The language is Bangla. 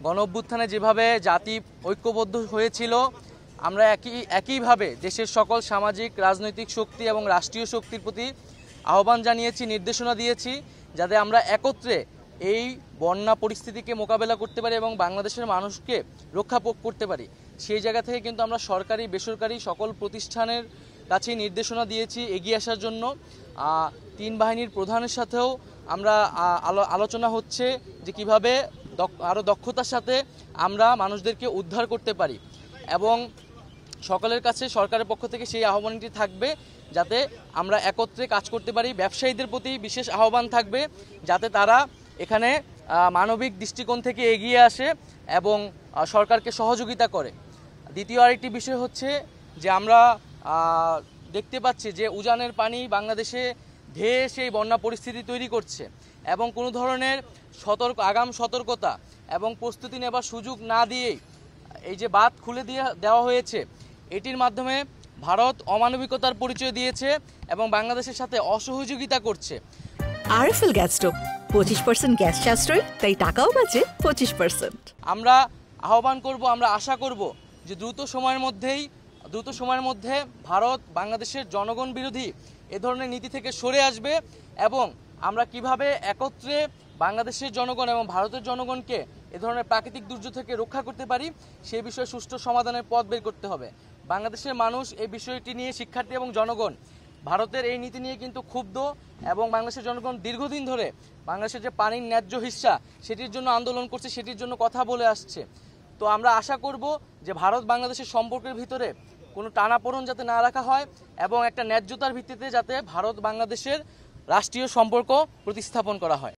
গণ অভ্যুত্থানে যেভাবে জাতি ঐক্যবদ্ধ হয়েছিল, আমরা একইভাবে দেশের সকল সামাজিক রাজনৈতিক শক্তি এবং রাষ্ট্রীয় শক্তির প্রতি আহ্বান জানিয়েছি, নির্দেশনা দিয়েছি, যাতে আমরা একত্রে এই বন্যা পরিস্থিতিকে মোকাবেলা করতে পারি এবং বাংলাদেশের মানুষকে রক্ষা করতে পারি। সেই জায়গা থেকে কিন্তু আমরা সরকারি বেসরকারি সকল প্রতিষ্ঠানের কাছে নির্দেশনা দিয়েছি এগিয়ে আসার জন্য। তিন বাহিনীর প্রধানের সাথেও আমরা আলোচনা হচ্ছে যে কিভাবে আরও দক্ষতার সাথে আমরা মানুষদেরকে উদ্ধার করতে পারি, এবং সকলের কাছে সরকারের পক্ষ থেকে সেই আহ্বানটি থাকবে যাতে আমরা একত্রে কাজ করতে পারি। ব্যবসায়ীদের প্রতি বিশেষ আহ্বান থাকবে যাতে তারা এখানে মানবিক দৃষ্টিকোণ থেকে এগিয়ে আসে এবং সরকারকে সহযোগিতা করে। দ্বিতীয় আরেকটি বিষয় হচ্ছে যে আমরা দেখতে পাচ্ছি যে উজানের পানি বাংলাদেশে ধেয়ে সেই বন্যা পরিস্থিতি তৈরি করছে, এবং কোনো ধরনের আগাম সতর্কতা এবং প্রস্তুতি নেবার সুযোগ না দিয়েই এই যে বাঁধ খুলে দেওয়া হয়েছে, এটির মাধ্যমে ভারত অমানবিকতার পরিচয় দিয়েছে এবং বাংলাদেশের সাথে অসহযোগিতা করছে। আরএফএল গ্যাস স্টোভ 25% গ্যাস সাশ্রয়, তাই টাকাও বাঁচে 25%। আমরা আহ্বান করব, আমরা আশা করব যে দ্রুত সময়ের মধ্যে ভারত বাংলাদেশের জনগণ বিরোধী এ ধরনের নীতি থেকে সরে আসবে, এবং আমরা কিভাবে একত্রে বাংলাদেশের জনগণ এবং ভারতের জনগণকে এ ধরনের প্রাকৃতিক দুর্যোগ থেকে রক্ষা করতে পারি সেই বিষয়ে সুষ্ঠু সমাধানের পথ বের করতে হবে। বাংলাদেশের মানুষ এই বিষয়টি নিয়ে, শিক্ষার্থী এবং জনগণ ভারতের এই নীতি নিয়ে কিন্তু ক্ষুব্ধ, এবং বাংলাদেশের জনগণ দীর্ঘদিন ধরে বাংলাদেশের যে পানির ন্যায্য হিস্সা সেটির জন্য আন্দোলন করছে, সেটির জন্য কথা বলে আসছে। তো আমরা আশা করব যে ভারত বাংলাদেশের সম্পর্কের ভিতরে কোনো টানাপোড়েন যাতে না রাখা হয়, এবং একটা ন্যায্যতার ভিত্তিতে যাতে ভারত বাংলাদেশের রাষ্ট্রীয় সম্পর্ক প্রতিস্থাপন করা হয়।